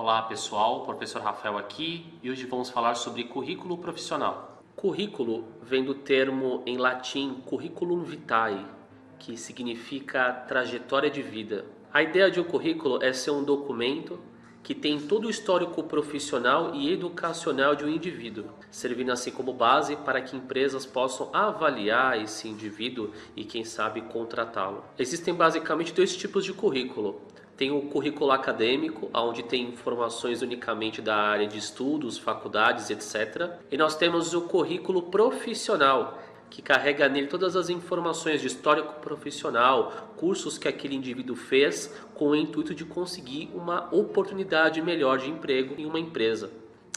Olá pessoal, professor Rafael aqui e hoje vamos falar sobre currículo profissional. Currículo vem do termo em latim curriculum vitae, que significa trajetória de vida. A ideia de um currículo é ser um documento que tem todo o histórico profissional e educacional de um indivíduo, servindo assim como base para que empresas possam avaliar esse indivíduo e, quem sabe, contratá-lo. Existem basicamente dois tipos de currículo. Tem o currículo acadêmico, onde tem informações unicamente da área de estudos, faculdades, etc. E nós temos o currículo profissional, que carrega nele todas as informações de histórico profissional, cursos que aquele indivíduo fez com o intuito de conseguir uma oportunidade melhor de emprego em uma empresa.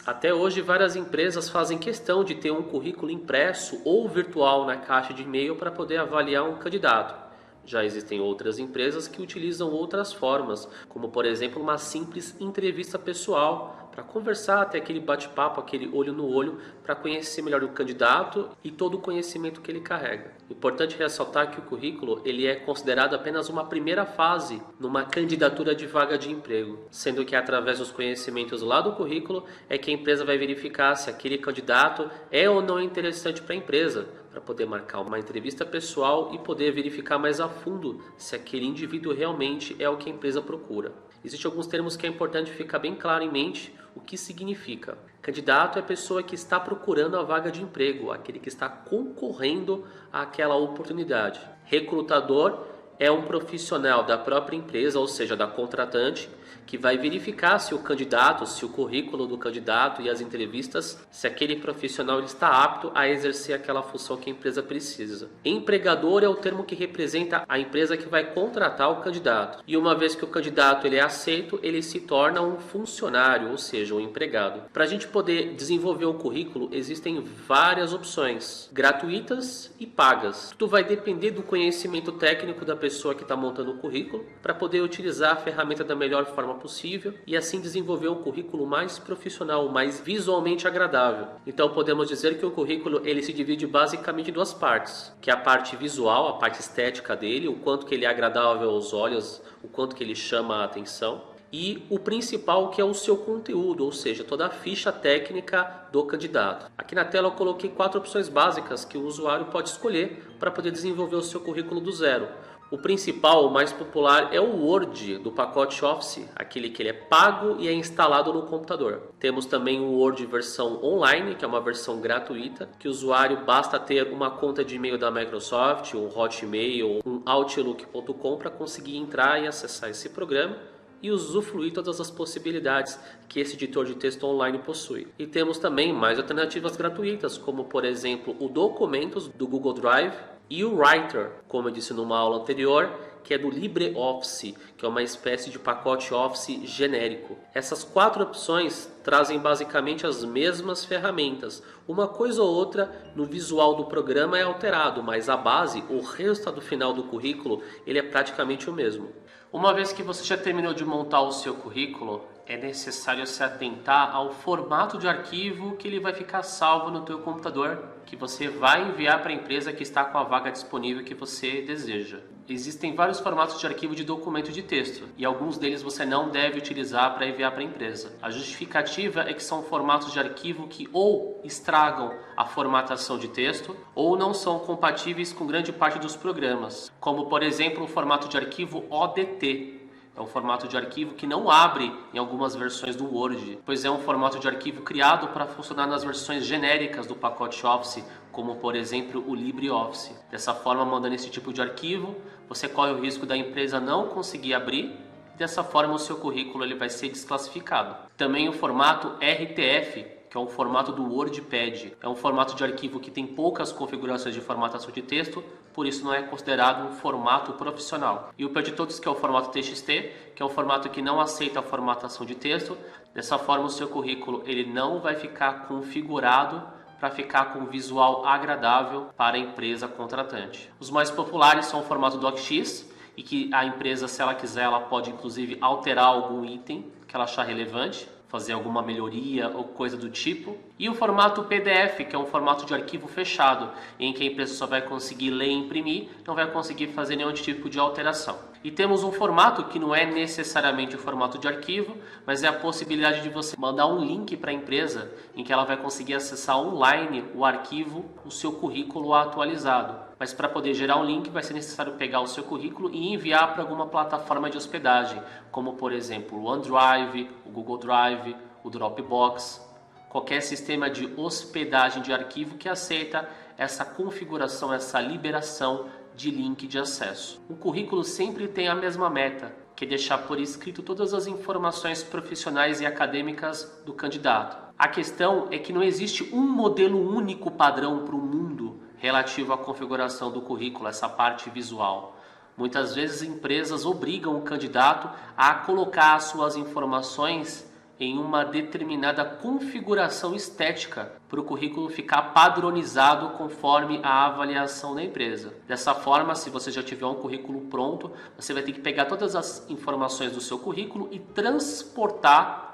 Até hoje, várias empresas fazem questão de ter um currículo impresso ou virtual na caixa de e-mail para poder avaliar um candidato. Já existem outras empresas que utilizam outras formas, como por exemplo uma simples entrevista pessoal, para conversar, ter aquele bate-papo, aquele olho no olho, para conhecer melhor o candidato e todo o conhecimento que ele carrega. Importante ressaltar que o currículo ele é considerado apenas uma primeira fase numa candidatura de vaga de emprego, sendo que através dos conhecimentos lá do currículo é que a empresa vai verificar se aquele candidato é ou não interessante para a empresa, para poder marcar uma entrevista pessoal e poder verificar mais a fundo se aquele indivíduo realmente é o que a empresa procura. Existem alguns termos que é importante ficar bem claro em mente o que significa. Candidato é a pessoa que está procurando a vaga de emprego, aquele que está concorrendo àquela oportunidade. Recrutador é um profissional da própria empresa, ou seja, da contratante, que vai verificar se o candidato, se o currículo do candidato e as entrevistas, se aquele profissional está apto a exercer aquela função que a empresa precisa. Empregador é o termo que representa a empresa que vai contratar o candidato. E uma vez que o candidato ele é aceito, ele se torna um funcionário, ou seja, um empregado. Para a gente poder desenvolver um currículo, existem várias opções, gratuitas e pagas. Tudo vai depender do conhecimento técnico da pessoa que está montando o currículo para poder utilizar a ferramenta da melhor forma possível e assim desenvolver um currículo mais profissional, mais visualmente agradável. Então podemos dizer que o currículo ele se divide basicamente em duas partes, que é a parte visual, a parte estética dele, o quanto que ele é agradável aos olhos, o quanto que ele chama a atenção, e o principal que é o seu conteúdo, ou seja, toda a ficha técnica do candidato. Aqui na tela eu coloquei 4 opções básicas que o usuário pode escolher para poder desenvolver o seu currículo do zero. O principal, o mais popular, é o Word do pacote Office, aquele que ele é pago e é instalado no computador. Temos também o Word versão online, que é uma versão gratuita, que o usuário basta ter uma conta de e-mail da Microsoft, um Hotmail, um Outlook.com para conseguir entrar e acessar esse programa e usufruir todas as possibilidades que esse editor de texto online possui. E temos também mais alternativas gratuitas, como por exemplo o Documentos do Google Drive e o Writer, como eu disse numa aula anterior, que é do LibreOffice, que é uma espécie de pacote Office genérico. Essas 4 opções trazem basicamente as mesmas ferramentas. Uma coisa ou outra no visual do programa é alterado, mas a base, o resultado final do currículo, ele é praticamente o mesmo. Uma vez que você já terminou de montar o seu currículo, é necessário se atentar ao formato de arquivo que ele vai ficar salvo no teu computador, que você vai enviar para a empresa que está com a vaga disponível que você deseja. Existem vários formatos de arquivo de documento de texto e alguns deles você não deve utilizar para enviar para a empresa. A justificativa é que são formatos de arquivo que ou estragam a formatação de texto ou não são compatíveis com grande parte dos programas, como por exemplo o formato de arquivo ODT. É um formato de arquivo que não abre em algumas versões do Word, pois é um formato de arquivo criado para funcionar nas versões genéricas do pacote Office, como por exemplo o LibreOffice. Dessa forma, mandando esse tipo de arquivo, você corre o risco da empresa não conseguir abrir e dessa forma o seu currículo ele vai ser desclassificado. Também o formato RTF, que é um formato do WordPad. É um formato de arquivo que tem poucas configurações de formatação de texto, por isso não é considerado um formato profissional. E o pior de todos que é o formato TXT, que é um formato que não aceita a formatação de texto. Dessa forma o seu currículo ele não vai ficar configurado para ficar com um visual agradável para a empresa contratante. Os mais populares são o formato DocX, e que a empresa, se ela quiser, ela pode inclusive alterar algum item que ela achar relevante, fazer alguma melhoria ou coisa do tipo. E o formato PDF, que é um formato de arquivo fechado, em que a empresa só vai conseguir ler e imprimir, não vai conseguir fazer nenhum tipo de alteração. E temos um formato que não é necessariamente o formato de arquivo, mas é a possibilidade de você mandar um link para a empresa em que ela vai conseguir acessar online o arquivo, o seu currículo atualizado. Mas para poder gerar um link vai ser necessário pegar o seu currículo e enviar para alguma plataforma de hospedagem, como por exemplo o OneDrive, o Google Drive, o Dropbox, qualquer sistema de hospedagem de arquivo que aceita essa configuração, essa liberação de link de acesso. O currículo sempre tem a mesma meta, que é deixar por escrito todas as informações profissionais e acadêmicas do candidato. A questão é que não existe um modelo único padrão para o mundo relativo à configuração do currículo, essa parte visual. Muitas vezes empresas obrigam o candidato a colocar as suas informações em uma determinada configuração estética para o currículo ficar padronizado conforme a avaliação da empresa. Dessa forma, se você já tiver um currículo pronto, você vai ter que pegar todas as informações do seu currículo e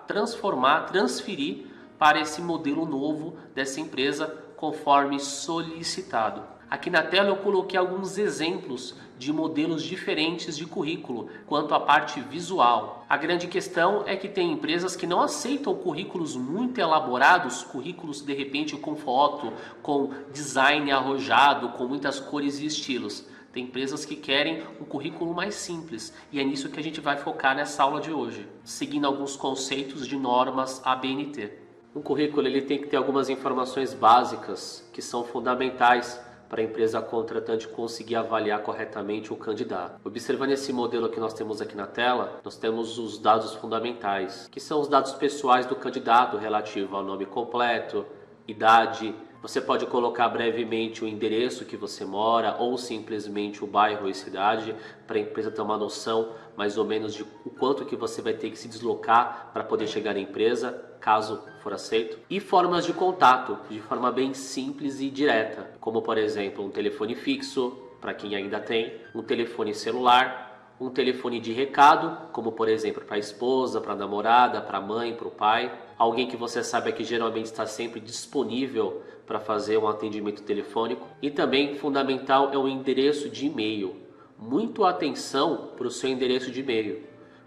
transferir para esse modelo novo dessa empresa conforme solicitado. Aqui na tela eu coloquei alguns exemplos de modelos diferentes de currículo quanto à parte visual. A grande questão é que tem empresas que não aceitam currículos muito elaborados, currículos de repente com foto, com design arrojado, com muitas cores e estilos. Tem empresas que querem um currículo mais simples e é nisso que a gente vai focar nessa aula de hoje, seguindo alguns conceitos de normas ABNT. Um currículo ele tem que ter algumas informações básicas que são fundamentais para a empresa contratante conseguir avaliar corretamente o candidato. Observando esse modelo que nós temos aqui na tela, nós temos os dados fundamentais, que são os dados pessoais do candidato relativo ao nome completo, idade. Você pode colocar brevemente o endereço que você mora ou simplesmente o bairro e cidade para a empresa ter uma noção mais ou menos de o quanto que você vai ter que se deslocar para poder chegar na empresa, caso for aceito. E formas de contato, de forma bem simples e direta, como por exemplo um telefone fixo, para quem ainda tem, um telefone celular, um telefone de recado, como por exemplo para a esposa, para a namorada, para a mãe, para o pai, alguém que você sabe que geralmente está sempre disponível para fazer um atendimento telefônico. E também fundamental é o endereço de e-mail. Muito atenção para o seu endereço de e-mail,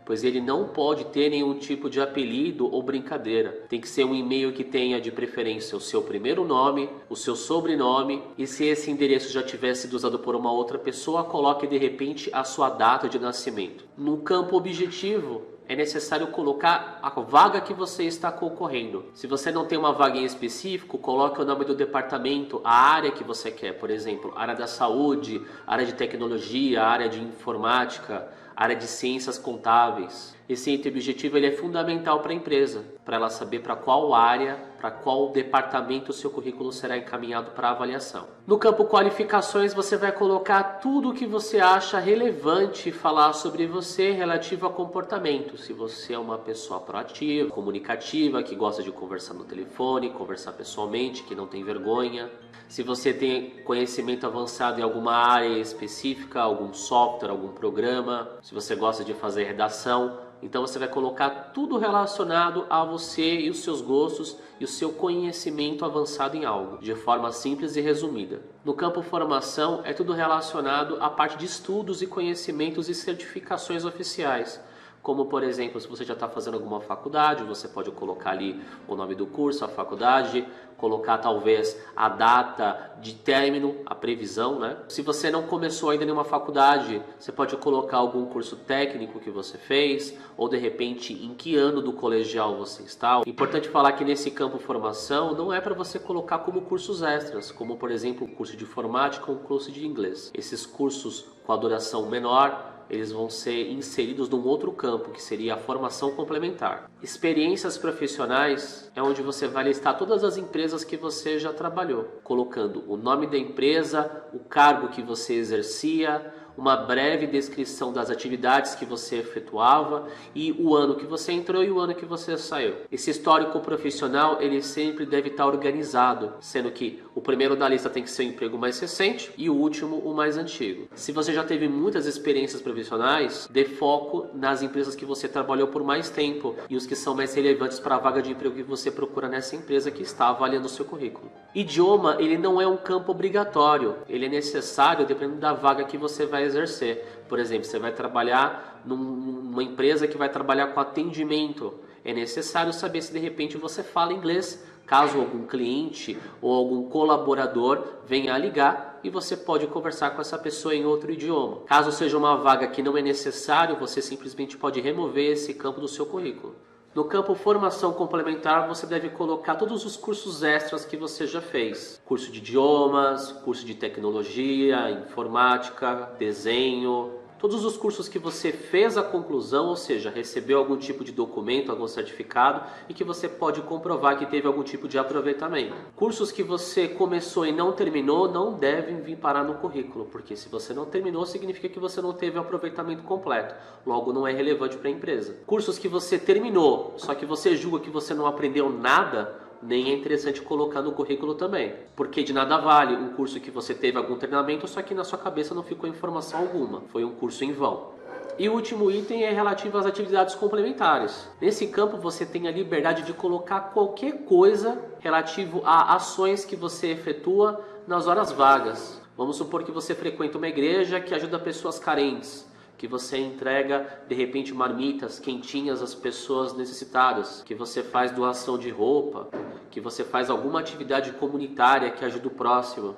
pois ele não pode ter nenhum tipo de apelido ou brincadeira. Tem que ser um e-mail que tenha de preferência o seu primeiro nome, o seu sobrenome, e se esse endereço já tivesse sido usado por uma outra pessoa, coloque de repente a sua data de nascimento. No campo objetivo, é necessário colocar a vaga que você está concorrendo. Se você não tem uma vaga em específico, coloque o nome do departamento, a área que você quer, por exemplo, área da saúde, área de tecnologia, área de informática, área de ciências contábeis. Esse item objetivo ele é fundamental para a empresa, para ela saber para qual área, para qual departamento o seu currículo será encaminhado para avaliação. No campo qualificações, você vai colocar tudo o que você acha relevante falar sobre você relativo a comportamento. Se você é uma pessoa proativa, comunicativa, que gosta de conversar no telefone, conversar pessoalmente, que não tem vergonha. Se você tem conhecimento avançado em alguma área específica, algum software, algum programa, se você gosta de fazer redação, então você vai colocar tudo relacionado a você e os seus gostos e o seu conhecimento avançado em algo, de forma simples e resumida. No campo formação é tudo relacionado à parte de estudos e conhecimentos e certificações oficiais. Como, por exemplo, se você já está fazendo alguma faculdade, você pode colocar ali o nome do curso, a faculdade, colocar talvez a data de término, a previsão, né? Se você não começou ainda nenhuma faculdade, você pode colocar algum curso técnico que você fez, ou de repente em que ano do colegial você está. Importante falar que nesse campo formação não é para você colocar como cursos extras, como por exemplo o curso de informática ou o curso de inglês. Esses cursos com a duração menor, eles vão ser inseridos num outro campo, que seria a formação complementar. Experiências profissionais é onde você vai listar todas as empresas que você já trabalhou, colocando o nome da empresa, o cargo que você exercia, uma breve descrição das atividades que você efetuava e o ano que você entrou e o ano que você saiu. Esse histórico profissional, ele sempre deve estar organizado, sendo que o primeiro da lista tem que ser o emprego mais recente e o último o mais antigo. Se você já teve muitas experiências profissionais, dê foco nas empresas que você trabalhou por mais tempo e os que são mais relevantes para a vaga de emprego que você procura nessa empresa que está avaliando o seu currículo. Idioma, ele não é um campo obrigatório, ele é necessário dependendo da vaga que você vai vai exercer. Por exemplo, você vai trabalhar numa empresa que vai trabalhar com atendimento. É necessário saber se de repente você fala inglês, caso algum cliente ou algum colaborador venha a ligar e você pode conversar com essa pessoa em outro idioma. Caso seja uma vaga que não é necessário, você simplesmente pode remover esse campo do seu currículo. No campo formação complementar, você deve colocar todos os cursos extras que você já fez. Curso de idiomas, curso de tecnologia, informática, desenho. Todos os cursos que você fez a conclusão, ou seja, recebeu algum tipo de documento, algum certificado e que você pode comprovar que teve algum tipo de aproveitamento. Cursos que você começou e não terminou não devem vir parar no currículo, porque se você não terminou, significa que você não teve o aproveitamento completo, logo não é relevante para a empresa. Cursos que você terminou, só que você julga que você não aprendeu nada, nem é interessante colocar no currículo também. Porque de nada vale um curso que você teve algum treinamento, só que na sua cabeça não ficou informação alguma. Foi um curso em vão. E o último item é relativo às atividades complementares. Nesse campo você tem a liberdade de colocar qualquer coisa relativo a ações que você efetua nas horas vagas. Vamos supor que você frequenta uma igreja que ajuda pessoas carentes, que você entrega de repente marmitas quentinhas às pessoas necessitadas, que você faz doação de roupa, que você faz alguma atividade comunitária que ajuda o próximo.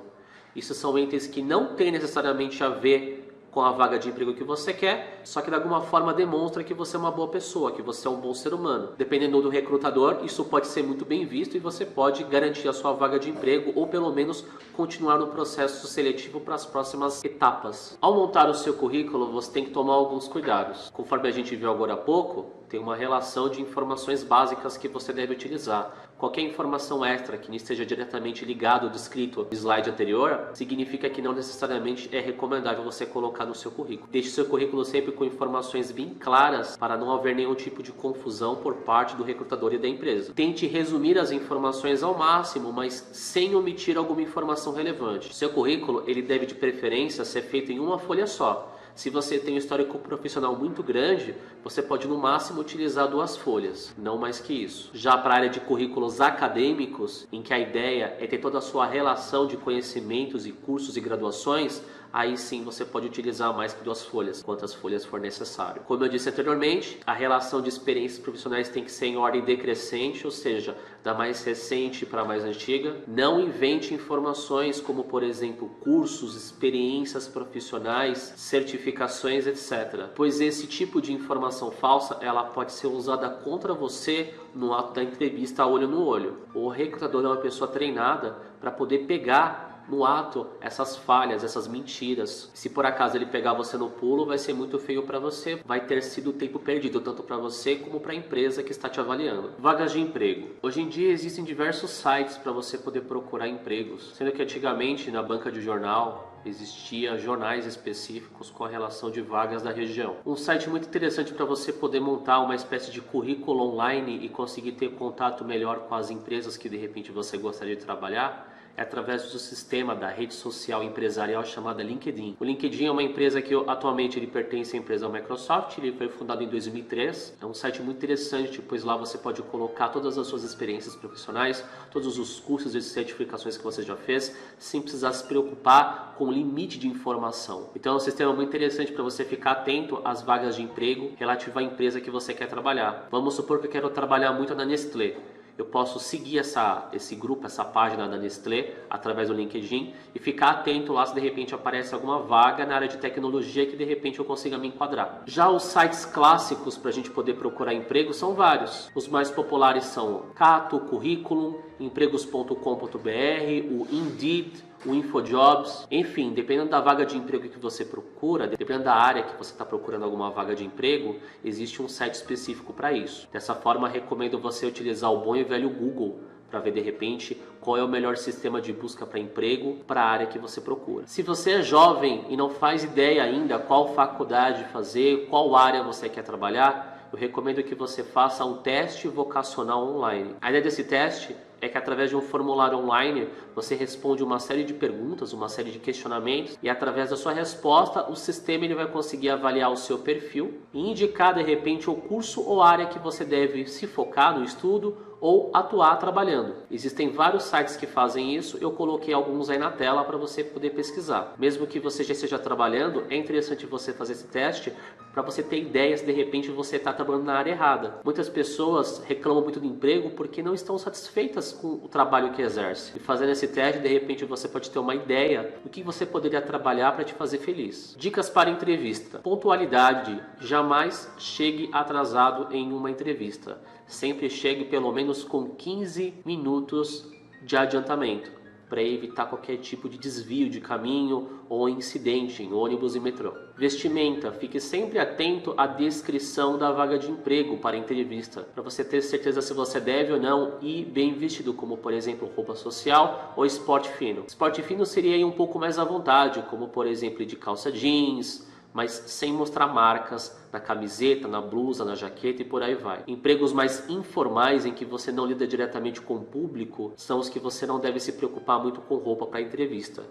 Isso são itens que não tem necessariamente a ver com a vaga de emprego que você quer, só que de alguma forma demonstra que você é uma boa pessoa, que você é um bom ser humano. Dependendo do recrutador, isso pode ser muito bem visto e você pode garantir a sua vaga de emprego ou pelo menos continuar no processo seletivo para as próximas etapas. Ao montar o seu currículo, você tem que tomar alguns cuidados. Conforme a gente viu agora há pouco, tem uma relação de informações básicas que você deve utilizar. Qualquer informação extra que não esteja diretamente ligado ao descrito do slide anterior, significa que não necessariamente é recomendável você colocar no seu currículo. Deixe seu currículo sempre com informações bem claras para não haver nenhum tipo de confusão por parte do recrutador e da empresa. Tente resumir as informações ao máximo, mas sem omitir alguma informação relevante. Seu currículo, ele deve de preferência ser feito em uma folha só. Se você tem um histórico profissional muito grande, você pode no máximo utilizar 2 folhas, não mais que isso. Já para a área de currículos acadêmicos, em que a ideia é ter toda a sua relação de conhecimentos e cursos e graduações, aí sim você pode utilizar mais que 2 folhas, quantas folhas for necessário. Como eu disse anteriormente, a relação de experiências profissionais tem que ser em ordem decrescente, ou seja, da mais recente para a mais antiga. Não invente informações como, por exemplo, cursos, experiências profissionais, certificações, etc. Pois esse tipo de informação falsa, ela pode ser usada contra você no ato da entrevista olho no olho. O recrutador é uma pessoa treinada para poder pegar no ato essas falhas, essas mentiras. Se por acaso ele pegar você no pulo, vai ser muito feio para você, vai ter sido tempo perdido tanto para você como para a empresa que está te avaliando. Vagas de emprego. Hoje em dia existem diversos sites para você poder procurar empregos, sendo que antigamente na banca de jornal existia jornais específicos com a relação de vagas da região. Um site muito interessante para você poder montar uma espécie de currículo online e conseguir ter contato melhor com as empresas que de repente você gostaria de trabalhar é através do sistema da rede social empresarial chamada LinkedIn. O LinkedIn é uma empresa que atualmente ele pertence à empresa Microsoft, ele foi fundado em 2003. É um site muito interessante, pois lá você pode colocar todas as suas experiências profissionais, todos os cursos e certificações que você já fez, sem precisar se preocupar com o limite de informação. Então é um sistema muito interessante para você ficar atento às vagas de emprego relativo à empresa que você quer trabalhar. Vamos supor que eu quero trabalhar muito na Nestlé. Eu posso seguir esse grupo, essa página da Nestlé através do LinkedIn e ficar atento lá se de repente aparece alguma vaga na área de tecnologia que de repente eu consiga me enquadrar. Já os sites clássicos para a gente poder procurar emprego são vários. Os mais populares são Cato, Curriculum, empregos.com.br, o Indeed, o InfoJobs, enfim, dependendo da vaga de emprego que você procura, dependendo da área que você está procurando alguma vaga de emprego, existe um site específico para isso. Dessa forma, recomendo você utilizar o bom e velho Google para ver de repente qual é o melhor sistema de busca para emprego para a área que você procura. Se você é jovem e não faz ideia ainda qual faculdade fazer, qual área você quer trabalhar, eu recomendo que você faça um teste vocacional online. A ideia desse teste é que através de um formulário online você responde uma série de perguntas, uma série de questionamentos e através da sua resposta o sistema ele vai conseguir avaliar o seu perfil e indicar de repente o curso ou área que você deve se focar no estudo ou atuar trabalhando. Existem vários sites que fazem isso, eu coloquei alguns aí na tela para você poder pesquisar. Mesmo que você já esteja trabalhando, é interessante você fazer esse teste para você ter ideias se de repente você está trabalhando na área errada. Muitas pessoas reclamam muito do emprego porque não estão satisfeitas com o trabalho que exerce. E fazendo esse teste, de repente você pode ter uma ideia do que você poderia trabalhar para te fazer feliz. Dicas para entrevista. Pontualidade. Jamais chegue atrasado em uma entrevista. Sempre chegue pelo menos com 15 minutos de adiantamento, para evitar qualquer tipo de desvio de caminho ou incidente em ônibus e metrô. Vestimenta. Fique sempre atento à descrição da vaga de emprego para a entrevista, para você ter certeza se você deve ou não ir bem vestido, como por exemplo roupa social ou esporte fino. Esporte fino seria aí um pouco mais à vontade, como por exemplo de calça jeans, mas sem mostrar marcas na camiseta, na blusa, na jaqueta e por aí vai. Empregos mais informais em que você não lida diretamente com o público são os que você não deve se preocupar muito com roupa para entrevista.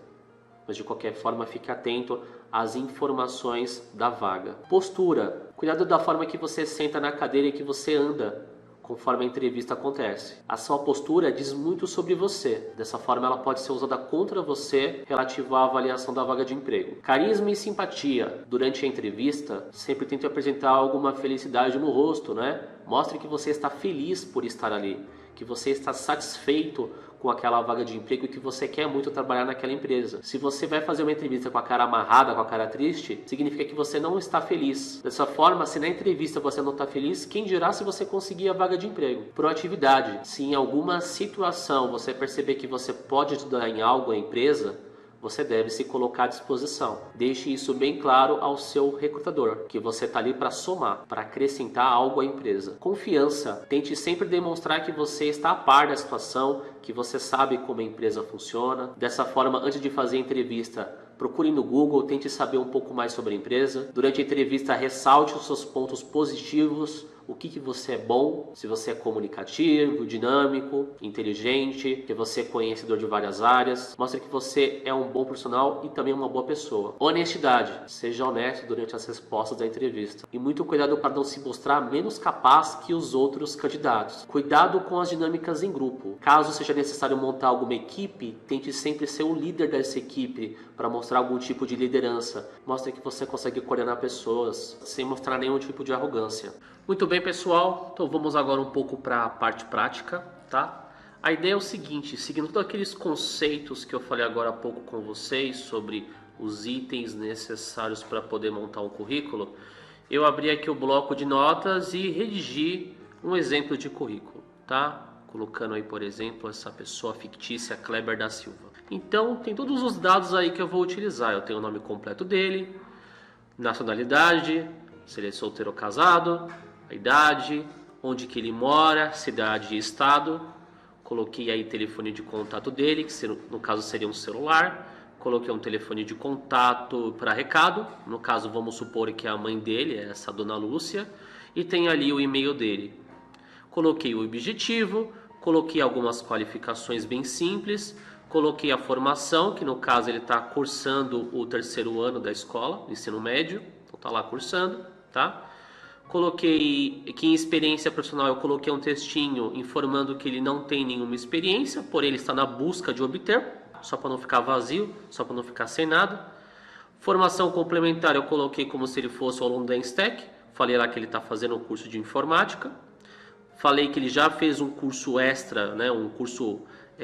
Mas de qualquer forma, fique atento às informações da vaga. Postura. Cuidado da forma que você senta na cadeira e que você anda conforme a entrevista acontece. A sua postura diz muito sobre você. Dessa forma, ela pode ser usada contra você relativo à avaliação da vaga de emprego. Carisma e simpatia. Durante a entrevista, sempre tente apresentar alguma felicidade no rosto, né? Mostre que você está feliz por estar ali, que você está satisfeito com aquela vaga de emprego e que você quer muito trabalhar naquela empresa. Se você vai fazer uma entrevista com a cara amarrada, com a cara triste, significa que você não está feliz. Dessa forma, se na entrevista você não está feliz, quem dirá se você conseguir a vaga de emprego? Proatividade. Se em alguma situação você perceber que você pode ajudar em algo à empresa, você deve se colocar à disposição. Deixe isso bem claro ao seu recrutador, que você está ali para somar, para acrescentar algo à empresa. Confiança. Tente sempre demonstrar que você está a par da situação, que você sabe como a empresa funciona. Dessa forma, antes de fazer a entrevista, procure no Google, tente saber um pouco mais sobre a empresa. Durante a entrevista, ressalte os seus pontos positivos, o que você é bom, se você é comunicativo, dinâmico, inteligente, que você é conhecedor de várias áreas. Mostre que você é um bom profissional e também uma boa pessoa. Honestidade. Seja honesto durante as respostas da entrevista. E muito cuidado para não se mostrar menos capaz que os outros candidatos. Cuidado com as dinâmicas em grupo. Caso seja necessário montar alguma equipe, tente sempre ser o líder dessa equipe para mostrar algum tipo de liderança. Mostre que você consegue coordenar pessoas sem mostrar nenhum tipo de arrogância. Muito bem, pessoal, então vamos agora um pouco para a parte prática, tá? A ideia é o seguinte, seguindo todos aqueles conceitos que eu falei agora há pouco com vocês sobre os itens necessários para poder montar um currículo, eu abri aqui o bloco de notas e redigi um exemplo de currículo, tá? Colocando aí, por exemplo, essa pessoa fictícia, Kleber da Silva. Então, tem todos os dados aí que eu vou utilizar. Eu tenho o nome completo dele, nacionalidade, se ele é solteiro ou casado, a idade, onde que ele mora, cidade e estado. Coloquei aí telefone de contato dele, que no caso seria um celular. Coloquei um telefone de contato para recado. No caso, vamos supor que a mãe dele é essa dona Lúcia. E tem ali o e-mail dele. Coloquei o objetivo, coloquei algumas qualificações bem simples. Coloquei a formação, que no caso ele está cursando o 3º ano da escola, ensino médio. Então está lá cursando, tá? Coloquei que em experiência profissional eu coloquei um textinho informando que ele não tem nenhuma experiência, porém ele está na busca de obter, só para não ficar vazio, só para não ficar sem nada. Formação complementar eu coloquei como se ele fosse o aluno da Enstec, falei lá que ele está fazendo um curso de informática. Falei que ele já fez um curso extra, né, um curso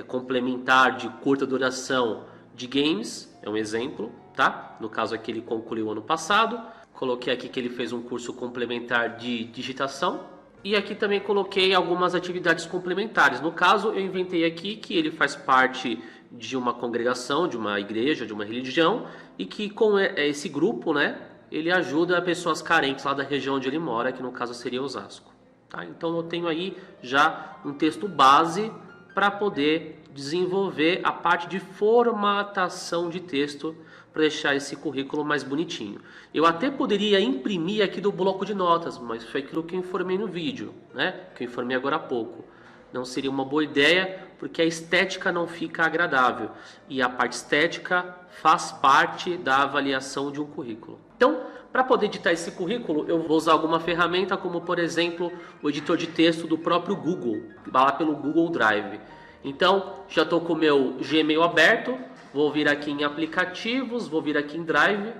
complementar de curta duração de games, é um exemplo, tá? No caso aqui ele concluiu ano passado. Coloquei aqui que ele fez um curso complementar de digitação. E aqui também coloquei algumas atividades complementares. No caso, eu inventei aqui que ele faz parte de uma congregação, de uma igreja, de uma religião. E que com esse grupo, né, ele ajuda pessoas carentes lá da região onde ele mora, que no caso seria Osasco. Tá? Então eu tenho aí já um texto base para poder desenvolver a parte de formatação de texto para deixar esse currículo mais bonitinho. Eu até poderia imprimir aqui do bloco de notas, mas foi aquilo que eu informei no vídeo, né? Que eu informei agora há pouco. não seria uma boa ideia, porque a estética não fica agradável. E a parte estética faz parte da avaliação de um currículo. Então, para poder editar esse currículo, eu vou usar alguma ferramenta, como por exemplo, o editor de texto do próprio Google, lá pelo Google Drive. Então, já estou com o meu Gmail aberto, vou vir aqui em aplicativos, vou vir aqui em Drive.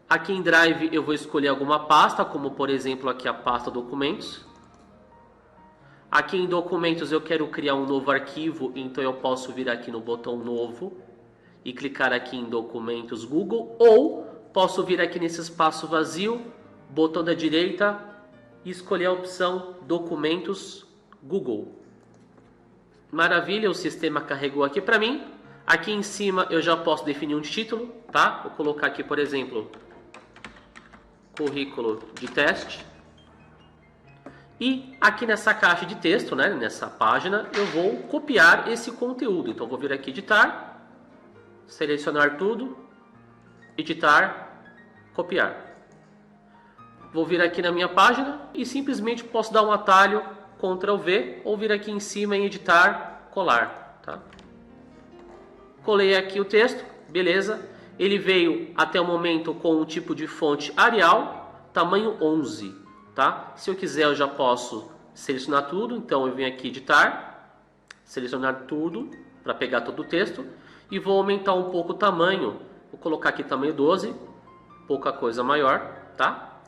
Aqui em Drive eu vou escolher alguma pasta, como por exemplo aqui a pasta documentos. Aqui em documentos eu quero criar um novo arquivo, então eu posso vir aqui no botão novo e clicar aqui em documentos Google, ou posso vir aqui nesse espaço vazio, botão da direita e escolher a opção documentos Google. Maravilha, o sistema carregou aqui para mim. Aqui em cima eu já posso definir um título, tá? Vou colocar aqui, por exemplo, currículo de teste. E aqui nessa caixa de texto, né, nessa página, eu vou copiar esse conteúdo. Então vou vir aqui editar, selecionar tudo, editar, copiar. Vou vir aqui na minha página e simplesmente posso dar um atalho, Ctrl V, ou vir aqui em cima em editar, colar, tá? Colei aqui o texto, beleza. Ele veio até o momento com um tipo de fonte Arial, tamanho 11, tá? Se eu quiser eu já posso selecionar tudo, então eu venho aqui editar, selecionar tudo para pegar todo o texto e vou aumentar um pouco o tamanho. Vou colocar aqui tamanho 12, pouca coisa maior, tá?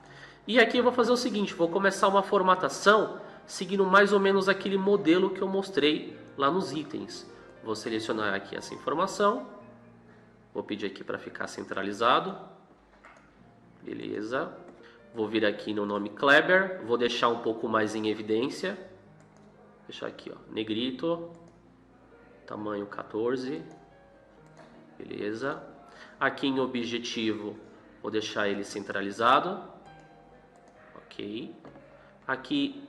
E aqui eu vou fazer o seguinte, vou começar uma formatação seguindo mais ou menos aquele modelo que eu mostrei lá nos itens. Vou selecionar aqui essa informação, vou pedir aqui para ficar centralizado, beleza. Vou vir aqui no nome Kleber, vou deixar um pouco mais em evidência, deixar aqui, ó, negrito, tamanho 14, beleza. Aqui em objetivo, vou deixar ele centralizado, ok. Aqui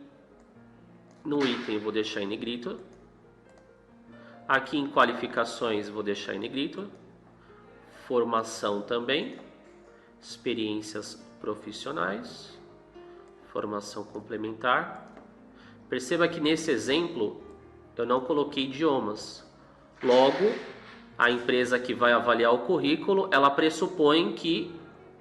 no item, vou deixar em negrito. Aqui em qualificações, vou deixar em negrito. Formação também. Experiências profissionais. Formação complementar. Perceba que nesse exemplo, eu não coloquei idiomas. Logo, a empresa que vai avaliar o currículo, ela pressupõe que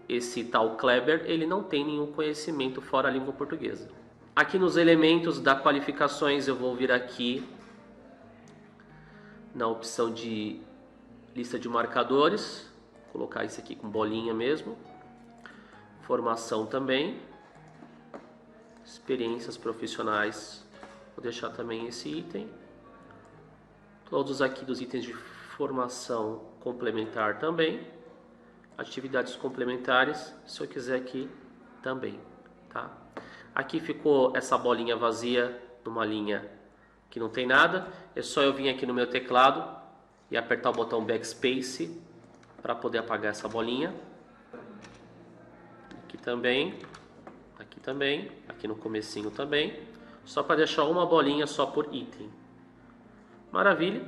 esse tal Kleber, ele não tem nenhum conhecimento fora a língua portuguesa. Aqui nos elementos da qualificações eu vou vir aqui na opção de lista de marcadores, colocar isso aqui com bolinha mesmo. Formação também. Experiências profissionais, vou deixar também esse item. Todos aqui dos itens de formação complementar também. Atividades complementares, se eu quiser aqui também, tá? Aqui ficou essa bolinha vazia numa linha que não tem nada. É só eu vir aqui no meu teclado e apertar o botão Backspace para poder apagar essa bolinha. Aqui também, aqui no comecinho também. Só para deixar uma bolinha só por item. Maravilha.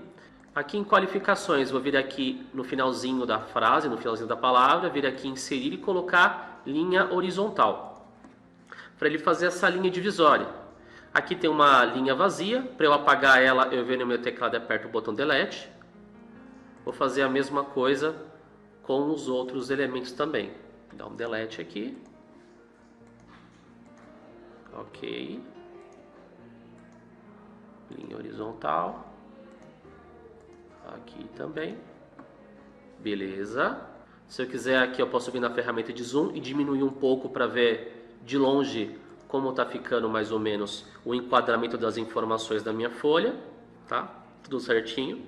Aqui em qualificações, vou vir aqui no finalzinho da frase, no finalzinho da palavra, vir aqui em inserir e colocar linha horizontal. Para ele fazer essa linha divisória. Aqui tem uma linha vazia, para eu apagar ela eu venho no meu teclado e aperto o botão Delete. Vou fazer a mesma coisa com os outros elementos também. Vou dar um Delete aqui. Ok. Linha horizontal. Aqui também. Beleza. Se eu quiser aqui eu posso vir na ferramenta de zoom e diminuir um pouco para ver de longe como está ficando mais ou menos o enquadramento das informações da minha folha, tá? Tudo certinho.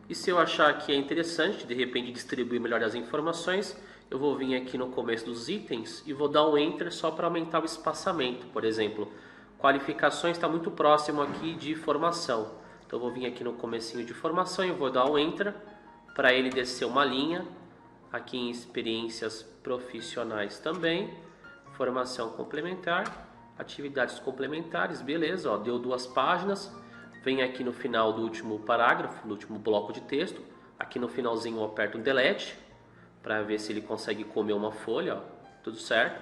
E se eu achar que é interessante, de repente distribuir melhor as informações, eu vou vir aqui no começo dos itens e vou dar um Enter só para aumentar o espaçamento. Por exemplo, qualificações está muito próximo aqui de formação. Então eu vou vir aqui no comecinho de formação e vou dar um Enter para ele descer uma linha. Aqui em experiências profissionais também. Formação complementar, atividades complementares, beleza, ó, deu 2 páginas. Vem aqui no final do último parágrafo, no último bloco de texto. Aqui no finalzinho eu aperto o Delete, para ver se ele consegue comer uma folha, ó, tudo certo.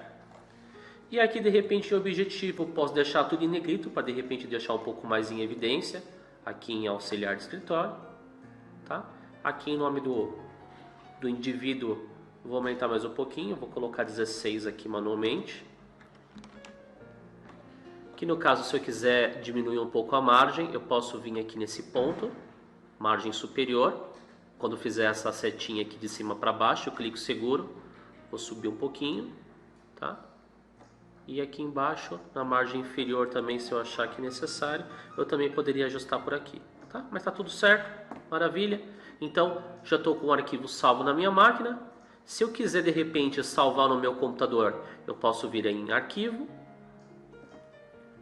E aqui de repente em objetivo posso deixar tudo em negrito para de repente deixar um pouco mais em evidência. Aqui em auxiliar de escritório, tá? Aqui em nome do indivíduo vou aumentar mais um pouquinho, vou colocar 16 aqui manualmente. Aqui no caso, se eu quiser diminuir um pouco a margem, eu posso vir aqui nesse ponto, margem superior. Quando fizer essa setinha aqui de cima para baixo, eu clico seguro, vou subir um pouquinho, tá? E aqui embaixo, na margem inferior também, se eu achar que necessário, eu também poderia ajustar por aqui, tá? Mas tá tudo certo, maravilha. Então, já estou com o arquivo salvo na minha máquina. Se eu quiser de repente salvar no meu computador, eu posso vir em arquivo,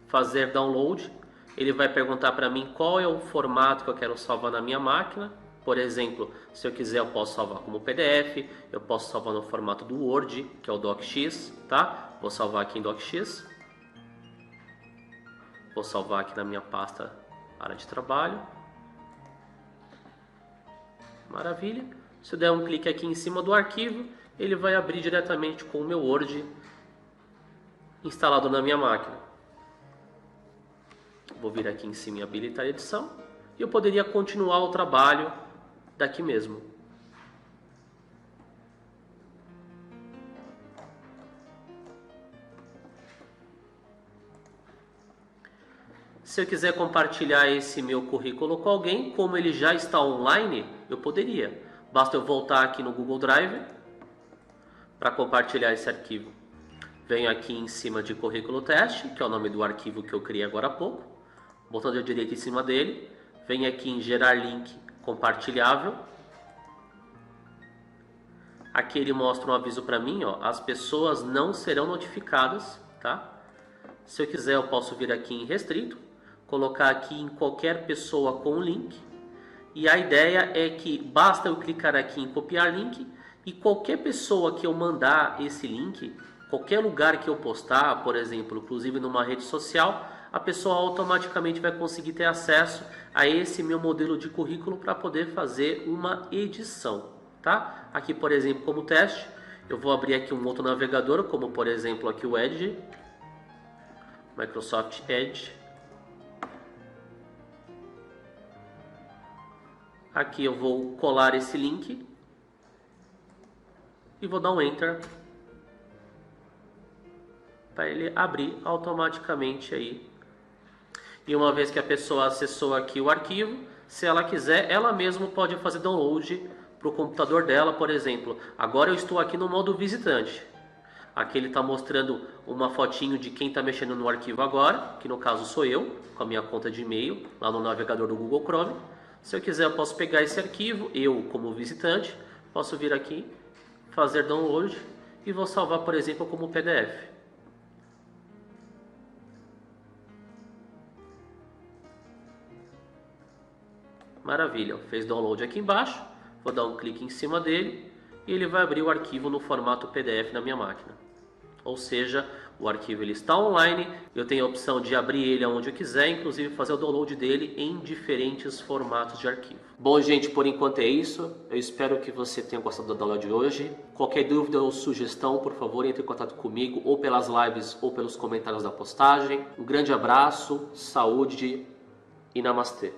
fazer download. Ele vai perguntar para mim qual é o formato que eu quero salvar na minha máquina. Por exemplo, se eu quiser eu posso salvar como PDF, eu posso salvar no formato do Word, que é o DocX, tá? Vou salvar aqui em DocX. Vou salvar aqui na minha pasta área de trabalho. Maravilha. Se eu der um clique aqui em cima do arquivo, ele vai abrir diretamente com o meu Word instalado na minha máquina. Vou vir aqui em cima e habilitar a edição. E eu poderia continuar o trabalho daqui mesmo. Se eu quiser compartilhar esse meu currículo com alguém, como ele já está online, eu poderia. Basta eu voltar aqui no Google Drive para compartilhar esse arquivo. Venho aqui em cima de currículo teste, que é o nome do arquivo que eu criei agora há pouco. Botão de direita em cima dele. Venho aqui em gerar link compartilhável. Aqui ele mostra um aviso para mim, ó, as pessoas não serão notificadas, tá? Se eu quiser eu posso vir aqui em restrito, colocar aqui em qualquer pessoa com o link. E a ideia é que basta eu clicar aqui em copiar link e qualquer pessoa que eu mandar esse link, qualquer lugar que eu postar, por exemplo, inclusive numa rede social, a pessoa automaticamente vai conseguir ter acesso a esse meu modelo de currículo para poder fazer uma edição, tá? Aqui, por exemplo, como teste, eu vou abrir aqui um outro navegador, como por exemplo aqui o Edge, Microsoft Edge. Aqui eu vou colar esse link e vou dar um Enter para ele abrir automaticamente aí. E uma vez que a pessoa acessou aqui o arquivo, se ela quiser, ela mesma pode fazer download para o computador dela, por exemplo. Agora eu estou aqui no modo visitante. Aqui ele está mostrando uma fotinho de quem está mexendo no arquivo agora, que no caso sou eu, com a minha conta de e-mail, lá no navegador do Google Chrome. Se eu quiser eu posso pegar esse arquivo, eu como visitante, posso vir aqui, fazer download e vou salvar, por exemplo, como PDF. Maravilha, fez download aqui embaixo, vou dar um clique em cima dele e ele vai abrir o arquivo no formato PDF na minha máquina. Ou seja, o arquivo ele está online, eu tenho a opção de abrir ele aonde eu quiser, inclusive fazer o download dele em diferentes formatos de arquivo. Bom, gente, por enquanto é isso. Eu espero que você tenha gostado da aula de hoje. Qualquer dúvida ou sugestão, por favor, entre em contato comigo ou pelas lives ou pelos comentários da postagem. Um grande abraço, saúde e namastê.